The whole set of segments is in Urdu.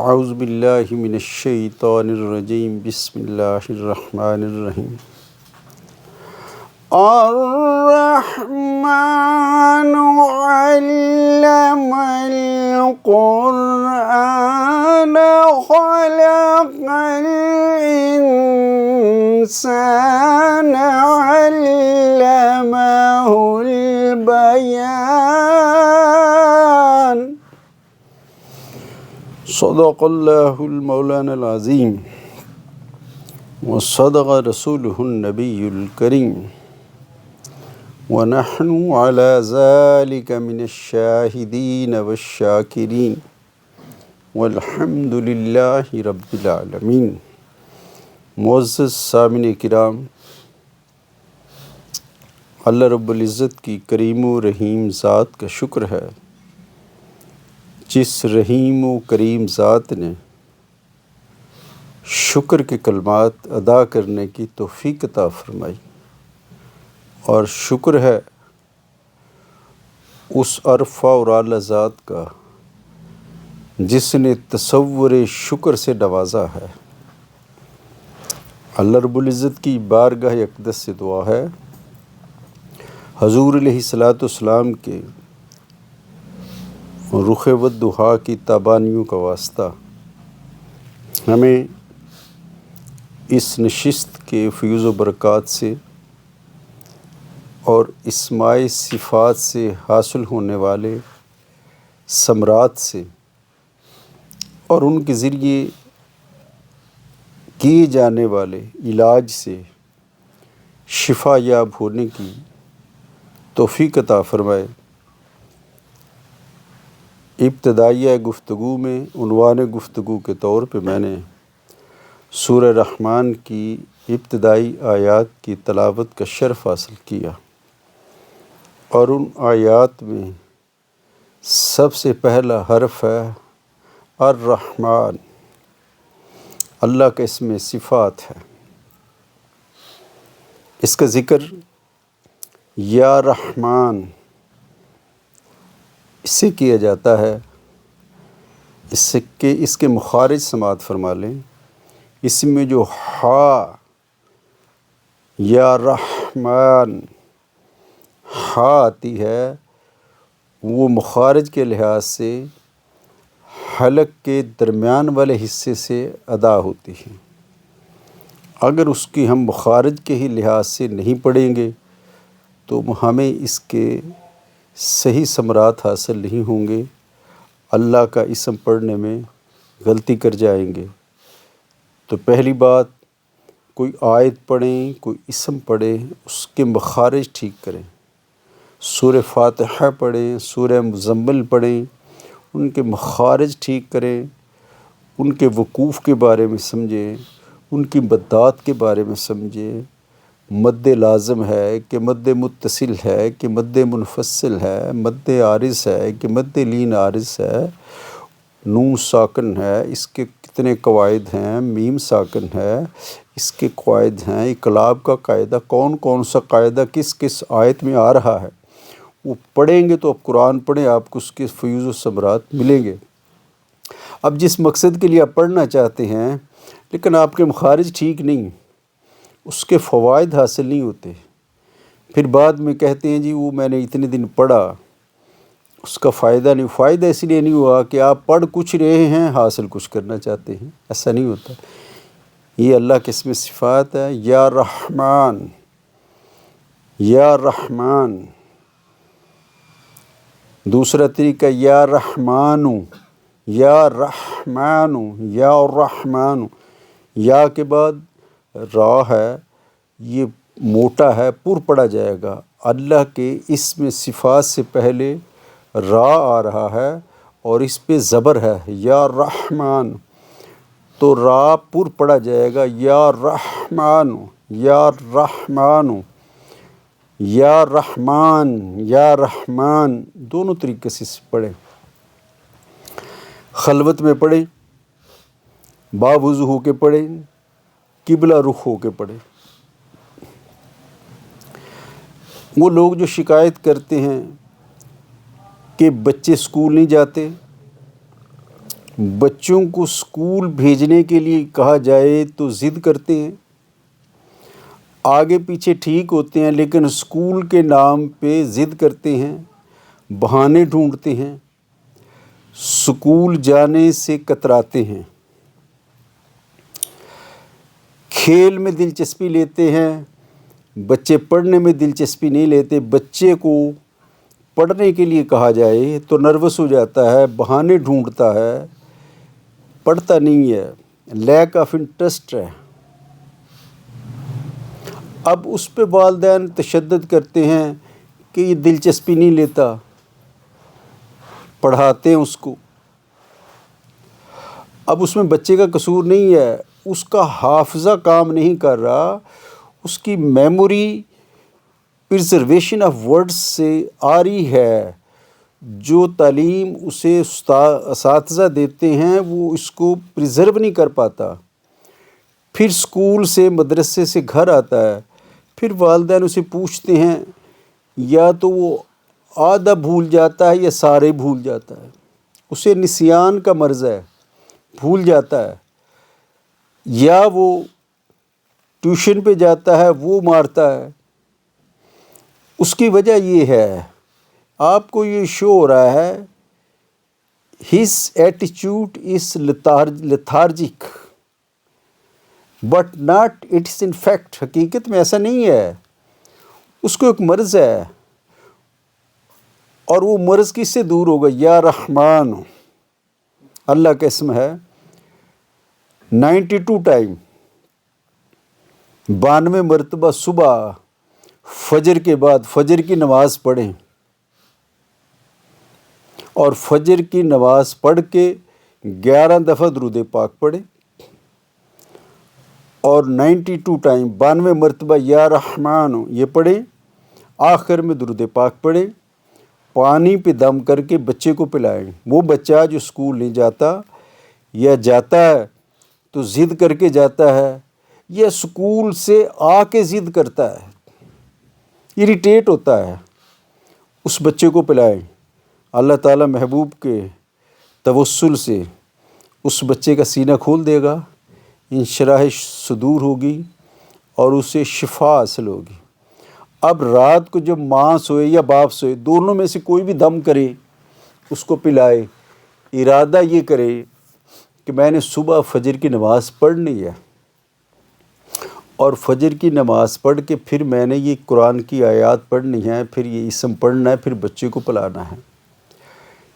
اعوذ باللہ من الشیطان الرجیم بسم اللہ الرحمن الرحیم الرحمن علم القرآن خلق الإنسان علمه البیان صدق اللہ المولانا العظیم وصدق رسولہ النبی الکریم ونحن على ذلك من الشاہدین والشاکرین والحمد للہ رب العالمین۔ معزز سامعین کرام، اللہ رب العزت کی کریم و رحیم ذات کا شکر ہے جس رحیم و کریم ذات نے شکر کے کلمات ادا کرنے کی توفیق عطا فرمائی، اور شکر ہے اس عرفہ اور اعلیٰ ذات کا جس نے تصور شکر سے نوازا ہے۔ اللہ رب العزت کی بارگاہ اقدس سے دعا ہے حضور علیہ الصلاۃ والسلام کے رخ والضحیٰ کی تابانیوں کا واسطہ ہمیں اس نشست کے فیوز و برکات سے اور اسماء صفات سے حاصل ہونے والے ثمرات سے اور ان کے ذریعے کیے جانے والے علاج سے شفا یاب ہونے کی توفیق عطا فرمائے۔ ابتدائیہ گفتگو میں عنوان گفتگو کے طور پہ میں نے سورہ رحمان کی ابتدائی آیات کی تلاوت کا شرف حاصل کیا، اور ان آیات میں سب سے پہلا حرف ہے الرحمن، اللہ کا اسم صفات ہے۔ اس کا ذکر یا رحمان اس سے کیا جاتا ہے، اس کے مخارج سماعت فرما لیں۔ اس میں جو ہا یا رحمان ہا آتی ہے وہ مخارج کے لحاظ سے حلق کے درمیان والے حصے سے ادا ہوتی ہے۔ اگر اس کی ہم مخارج کے ہی لحاظ سے نہیں پڑھیں گے تو ہمیں اس کے صحیح ثمرات حاصل نہیں ہوں گے، اللہ کا اسم پڑھنے میں غلطی کر جائیں گے۔ تو پہلی بات، کوئی آیت پڑھیں، کوئی اسم پڑھیں، اس کے مخارج ٹھیک کریں۔ سورہ فاتحہ پڑھیں، سورہ مزمل پڑھیں، ان کے مخارج ٹھیک کریں، ان کے وقوف کے بارے میں سمجھیں، ان کی مدات کے بارے میں سمجھیں۔ مد لازم ہے کہ مد متصل ہے کہ مد منفصل ہے، مد عارض ہے کہ مد لین عارض ہے، نون ساکن ہے، اس کے کتنے قواعد ہیں، میم ساکن ہے، اس کے قواعد ہیں، اقلاب کا قاعدہ کون کون سا قاعدہ کس کس آیت میں آ رہا ہے، وہ پڑھیں گے تو اب قرآن پڑھیں، آپ کو اس کے فیوز و ثمرات ملیں گے۔ اب جس مقصد کے لیے آپ پڑھنا چاہتے ہیں لیکن آپ کے مخارج ٹھیک نہیں، اس کے فوائد حاصل نہیں ہوتے، پھر بعد میں کہتے ہیں جی وہ میں نے اتنے دن پڑھا، اس کا فائدہ نہیں۔ فائدہ اس لیے نہیں ہوا کہ آپ پڑھ کچھ رہے ہیں، حاصل کچھ کرنا چاہتے ہیں، ایسا نہیں ہوتا۔ یہ اللہ کے اسم صفات ہے، یا رحمان، یا رحمان۔ دوسرا طریقہ یا رحمانو، یا رحمانو، یا رحمانو۔ یا کے بعد را ہے، یہ موٹا ہے، پر پڑا جائے گا۔ اللہ کے اسم صفات سے پہلے را آ رہا ہے اور اس پہ زبر ہے، یا رحمان، تو را پر پڑا جائے گا، یا رحمان، یا رحمان، یا رحمان، یا رحمان، دونوں طریقے سے پڑھیں۔ خلوت میں پڑھیں، باوضو ہو کے پڑھیں، قبلہ رخ ہو کے پڑھیں۔ وہ لوگ جو شکایت کرتے ہیں کہ بچے اسکول نہیں جاتے، بچوں کو اسکول بھیجنے کے لیے کہا جائے تو ضد کرتے ہیں، آگے پیچھے ٹھیک ہوتے ہیں، لیکن اسکول کے نام پہ ضد کرتے ہیں، بہانے ڈھونڈتے ہیں، اسکول جانے سے کتراتے ہیں، کھیل میں دلچسپی لیتے ہیں، بچے پڑھنے میں دلچسپی نہیں لیتے۔ بچے کو پڑھنے کے لیے کہا جائے تو نروس ہو جاتا ہے، بہانے ڈھونڈتا ہے، پڑھتا نہیں ہے، لیک آف انٹرسٹ ہے۔ اب اس پہ والدین تشدد کرتے ہیں کہ یہ دلچسپی نہیں لیتا، پڑھاتے ہیں اس کو۔ اب اس میں بچے کا قصور نہیں ہے، اس کا حافظہ کام نہیں کر رہا، اس کی میموری پرزرویشن آف ورڈز سے آ رہی ہے۔ جو تعلیم اسے اساتذہ دیتے ہیں وہ اس کو پریزرو نہیں کر پاتا۔ پھر اسکول سے، مدرسے سے گھر آتا ہے، پھر والدین اسے پوچھتے ہیں، یا تو وہ آدھا بھول جاتا ہے یا سارے بھول جاتا ہے، اسے نسیان کا مرض ہے، بھول جاتا ہے، یا وہ ٹیوشن پہ جاتا ہے، وہ مارتا ہے۔ اس کی وجہ یہ ہے، آپ کو یہ شو ہو رہا ہے، his attitude is lethargic but not it is in fact، حقیقت میں ایسا نہیں ہے، اس کو ایک مرض ہے، اور وہ مرض کس سے دور ہوگا؟ یا رحمان، اللہ کا اسم ہے، 92 ٹائم، 92 مرتبہ صبح فجر کے بعد فجر کی نماز پڑھیں، اور فجر کی نماز پڑھ کے 11 دفعہ درود پاک پڑھیں، اور 92 ٹائم 92 مرتبہ یا رحمان یہ پڑھیں، آخر میں درود پاک پڑھیں، پانی پہ دم کر کے بچے کو پلائیں۔ وہ بچہ جو اسکول نہیں جاتا یا جاتا ہے تو ضد کر کے جاتا ہے، یا اسکول سے آ کے ضد کرتا ہے، اریٹیٹ ہوتا ہے، اس بچے کو پلائیں۔ اللہ تعالیٰ محبوب کے توسل سے اس بچے کا سینہ کھول دے گا، انشراح صدور ہوگی اور اسے شفا حاصل ہوگی۔ اب رات کو جب ماں سوئے یا باپ سوئے، دونوں میں سے کوئی بھی دم کرے، اس کو پلائے، ارادہ یہ کرے کہ میں نے صبح فجر کی نماز پڑھنی ہے، اور فجر کی نماز پڑھ کے پھر میں نے یہ قرآن کی آیات پڑھنی ہے، پھر یہ اسم پڑھنا ہے، پھر بچے کو پلانا ہے۔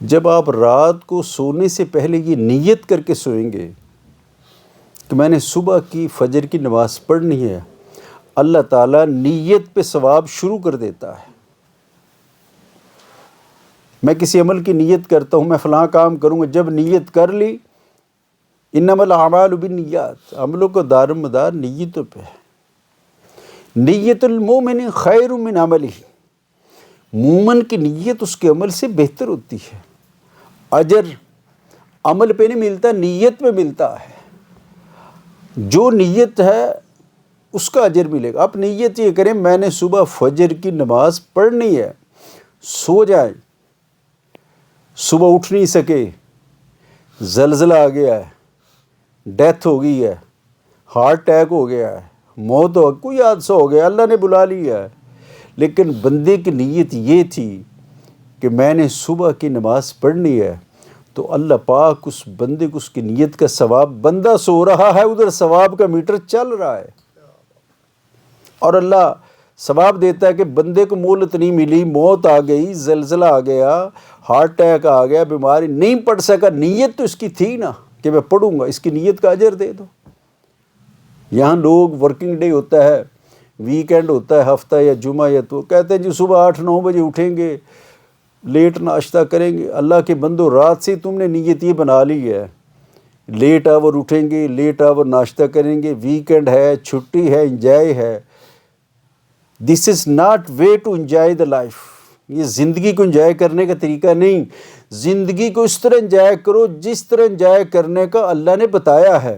جب آپ رات کو سونے سے پہلے یہ نیت کر کے سوئیں گے کہ میں نے صبح کی فجر کی نماز پڑھنی ہے، اللہ تعالیٰ نیت پہ ثواب شروع کر دیتا ہے۔ میں کسی عمل کی نیت کرتا ہوں، میں فلاں کام کروں گا، جب نیت کر لی، انما الاعمال بالنیات، عملوں کا دار و مدار نیتوں پہ ہے۔ نیت المومن خیر من عملہ، مومن کی نیت اس کے عمل سے بہتر ہوتی ہے۔ اجر عمل پہ نہیں ملتا، نیت پہ ملتا ہے۔ جو نیت ہے اس کا اجر ملے گا۔ آپ نیت یہ کریں، میں نے صبح فجر کی نماز پڑھنی ہے، سو جائیں، صبح اٹھ نہیں سکے، زلزلہ آ گیا ہے، ڈیتھ ہو گئی ہے، ہارٹ اٹیک ہو گیا ہے، موت ہو، کوئی حادثہ ہو گیا، اللہ نے بلا لیا ہے، لیکن بندے کی نیت یہ تھی کہ میں نے صبح کی نماز پڑھنی ہے، تو اللہ پاک اس بندے کو اس کی نیت کا ثواب، بندہ سو رہا ہے ادھر ثواب کا میٹر چل رہا ہے، اور اللہ ثواب دیتا ہے کہ بندے کو مہلت نہیں ملی، موت آ گئی، زلزلہ آ گیا، ہارٹ اٹیک آ گیا، بیماری، نہیں پڑھ سکا، نیت تو اس کی تھی نا کہ میں پڑھوں گا، اس کی نیت کا اجر دے دو۔ یہاں لوگ ورکنگ ڈے ہوتا ہے، ویکینڈ ہوتا ہے، ہفتہ یا جمعہ، یا تو کہتے ہیں جی صبح 8-9 بجے اٹھیں گے، لیٹ ناشتہ کریں گے۔ اللہ کے بندو، رات سے تم نے نیت یہ بنا لی ہے، لیٹ آور اٹھیں گے، لیٹ آور ناشتہ کریں گے، ویکینڈ ہے، چھٹی ہے، انجوائے ہے۔ This is not way to enjoy the life, یہ زندگی کو انجوائے کرنے کا طریقہ نہیں۔ زندگی کو اس طرح انجوائے کرو جس طرح انجوائے کرنے کا اللہ نے بتایا ہے،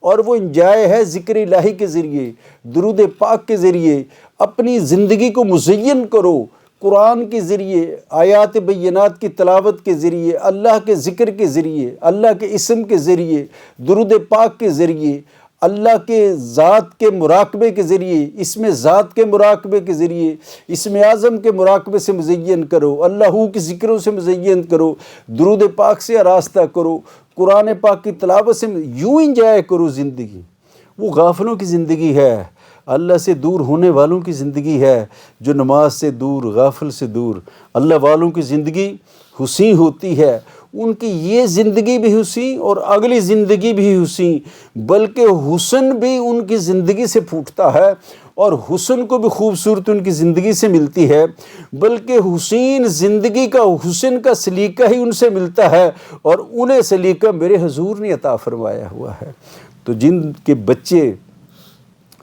اور وہ انجوائے ہے ذکر الہی کے ذریعے، درود پاک کے ذریعے۔ اپنی زندگی کو مزین کرو، قرآن کے ذریعے، آیات بینات کی تلاوت کے ذریعے، اللہ کے ذکر کے ذریعے، اللہ کے اسم کے ذریعے، درود پاک کے ذریعے، اللہ کے ذات کے مراقبے کے ذریعے، اسم ذات کے مراقبے کے ذریعے، اسم اعظم کے مراقبے سے مزین کرو، اللہ کے ذکروں سے مزین کرو، درود پاک سے آراستہ کرو، قرآن پاک کی تلاوت سے یوں انجوائے کرو زندگی۔ وہ غافلوں کی زندگی ہے، اللہ سے دور ہونے والوں کی زندگی ہے، جو نماز سے دور، غافل سے دور۔ اللہ والوں کی زندگی حسین ہوتی ہے، ان کی یہ زندگی بھی حسین اور اگلی زندگی بھی حسین، بلکہ حسن بھی ان کی زندگی سے پھوٹتا ہے، اور حسن کو بھی خوبصورت ان کی زندگی سے ملتی ہے، بلکہ حسین زندگی کا حسن کا سلیقہ ہی ان سے ملتا ہے، اور انہیں سلیقہ میرے حضور نے عطا فرمایا ہوا ہے۔ تو جن کے بچے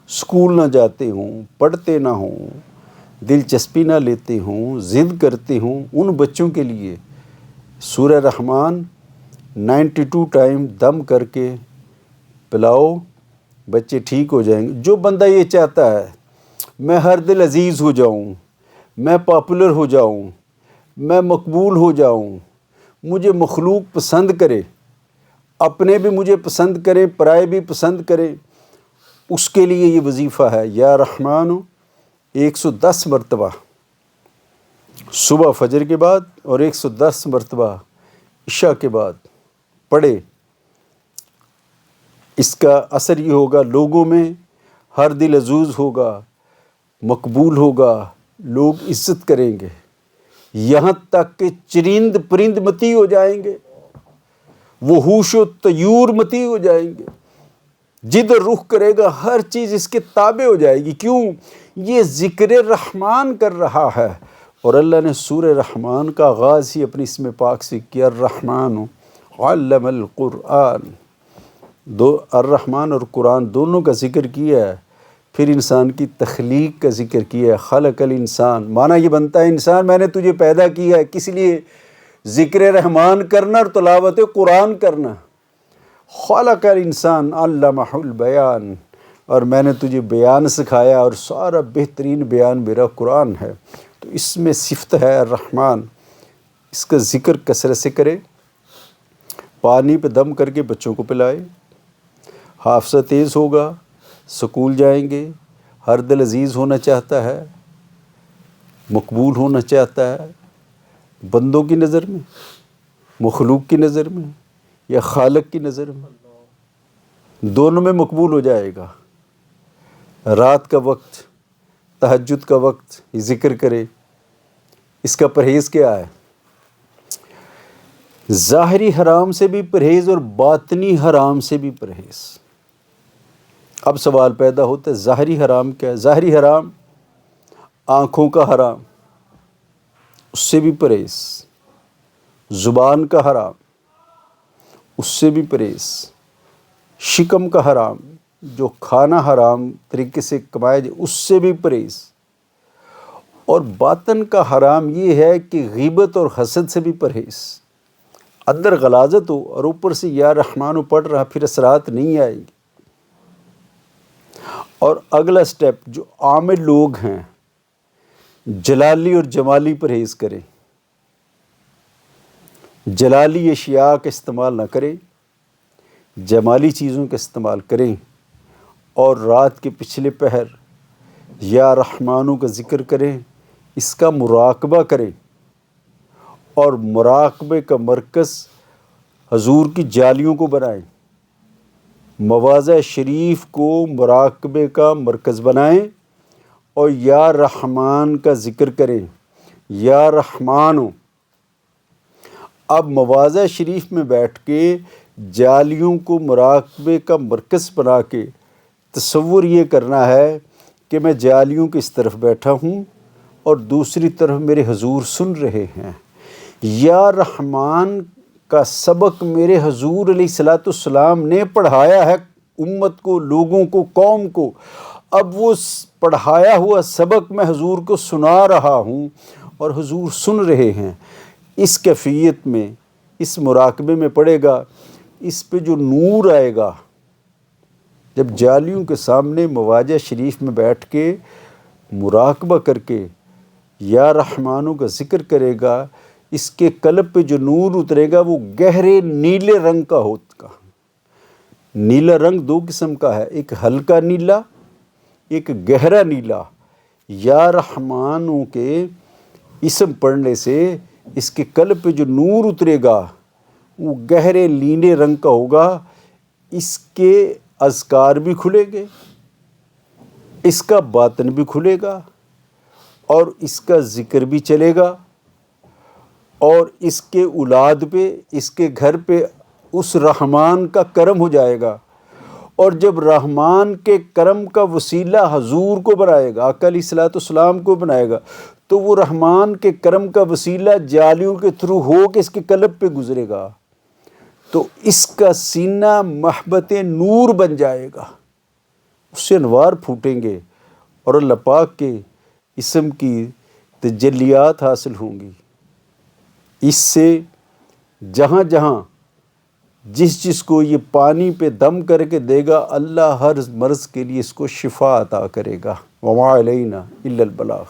اسکول نہ جاتے ہوں، پڑھتے نہ ہوں، دلچسپی نہ لیتے ہوں، ضد کرتے ہوں، ان بچوں کے لیے سورہ رحمان 92 ٹائم دم کر کے پلاؤ، بچے ٹھیک ہو جائیں گے۔ جو بندہ یہ چاہتا ہے میں ہر دل عزیز ہو جاؤں، میں پاپولر ہو جاؤں، میں مقبول ہو جاؤں، مجھے مخلوق پسند کرے، اپنے بھی مجھے پسند کریں، پرائے بھی پسند کریں، اس کے لیے یہ وظیفہ ہے۔ یا رحمان 110 مرتبہ صبح فجر کے بعد، اور 110 مرتبہ عشاء کے بعد پڑھے۔ اس کا اثر یہ ہوگا لوگوں میں ہر دل عزوز ہوگا، مقبول ہوگا، لوگ عزت کریں گے، یہاں تک کہ چرند پرند متی ہو جائیں گے، وحوش و طیور متی ہو جائیں گے، جدھر رخ کرے گا ہر چیز اس کے تابع ہو جائے گی۔ کیوں؟ یہ ذکر رحمان کر رہا ہے، اور اللہ نے سورہ رحمان کا آغاز ہی اپنی اسم پاک سے کیا، الرحمن علم القرآن۔ الرحمن اور قرآن دونوں کا ذکر کیا ہے، پھر انسان کی تخلیق کا ذکر کیا ہے، خلق الانسان، معنی یہ بنتا ہے انسان میں نے تجھے پیدا کیا ہے کس لیے؟ ذکر رحمان کرنا اور تلاوت قرآن کرنا۔ خلق الانسان علمہ البیان، اور میں نے تجھے بیان سکھایا، اور سارا بہترین بیان میرا قرآن ہے۔ تو اس میں صفت ہے الرحمن، اس کا ذکر کثرت سے کرے، پانی پہ دم کر کے بچوں کو پلائے، حافظہ تیز ہوگا، سکول جائیں گے، ہر دل عزیز ہونا چاہتا ہے، مقبول ہونا چاہتا ہے، بندوں کی نظر میں، مخلوق کی نظر میں، یا خالق کی نظر میں، دونوں میں مقبول ہو جائے گا۔ رات کا وقت، تہجد کا وقت یہ ذکر کرے۔ اس کا پرہیز کیا ہے؟ ظاہری حرام سے بھی پرہیز اور باطنی حرام سے بھی پرہیز۔ اب سوال پیدا ہوتا ہے ظاہری حرام کیا ہے؟ ظاہری حرام آنکھوں کا حرام، اس سے بھی پرہیز، زبان کا حرام، اس سے بھی پرہیز، شکم کا حرام، جو کھانا حرام طریقے سے کمایا جائے اس سے بھی پرہیز، اور باطن کا حرام یہ ہے کہ غیبت اور حسد سے بھی پرہیز۔ اندر غلاظت ہو اور اوپر سے یا رحمانو پڑھ رہا، پھر اثرات نہیں آئیں گے۔ اور اگلا سٹیپ جو عام لوگ ہیں، جلالی اور جمالی پرہیز کریں، جلالی اشیاء کا استعمال نہ کریں، جمالی چیزوں کا استعمال کریں، اور رات کے پچھلے پہر یا رحمانوں کا ذکر کریں، اس کا مراقبہ کریں، اور مراقبے کا مرکز حضور کی جالیوں کو بنائیں، مواضع شریف کو مراقبے کا مرکز بنائیں، اور یا رحمان کا ذکر کریں، یا رحمانو۔ اب مواضع شریف میں بیٹھ کے جالیوں کو مراقبے کا مرکز بنا کے تصور یہ کرنا ہے کہ میں جالیوں کی اس طرف بیٹھا ہوں اور دوسری طرف میرے حضور سن رہے ہیں۔ یا رحمان کا سبق میرے حضور علیہ السلام نے پڑھایا ہے امت کو، لوگوں کو، قوم کو۔ اب وہ پڑھایا ہوا سبق میں حضور کو سنا رہا ہوں اور حضور سن رہے ہیں۔ اس کیفیت میں، اس مراقبے میں پڑھے گا، اس پہ جو نور آئے گا، جب جالیوں کے سامنے مواضع شریف میں بیٹھ کے مراقبہ کر کے یا رحمانوں کا ذکر کرے گا، اس کے قلب پہ جو نور اترے گا وہ گہرے نیلے رنگ کا ہوگا۔ نیلا رنگ دو قسم کا ہے، ایک ہلکا نیلا، ایک گہرا نیلا۔ یا رحمانوں کے اسم پڑھنے سے اس کے قلب پہ جو نور اترے گا وہ گہرے نیلے رنگ کا ہوگا، اس کے اذکار بھی کھلیں گے، اس کا باطن بھی کھلے گا، اور اس کا ذکر بھی چلے گا، اور اس کے اولاد پہ، اس کے گھر پہ اس رحمان کا کرم ہو جائے گا۔ اور جب رحمان کے کرم کا وسیلہ حضور کو بنائے گا، آقا علیہ الصلوۃ والسلام کو بنائے گا، تو وہ رحمان کے کرم کا وسیلہ جالیوں کے تھرو ہو کے اس کے قلب پہ گزرے گا، تو اس کا سینہ محبت نور بن جائے گا، اس سے انوار پھوٹیں گے اور اللہ پاک کے اسم کی تجلیات حاصل ہوں گی۔ اس سے جہاں جہاں جس کو یہ پانی پہ دم کر کے دے گا، اللہ ہر مرض کے لیے اس کو شفا عطا کرے گا۔ وما علینا الا البلاغ۔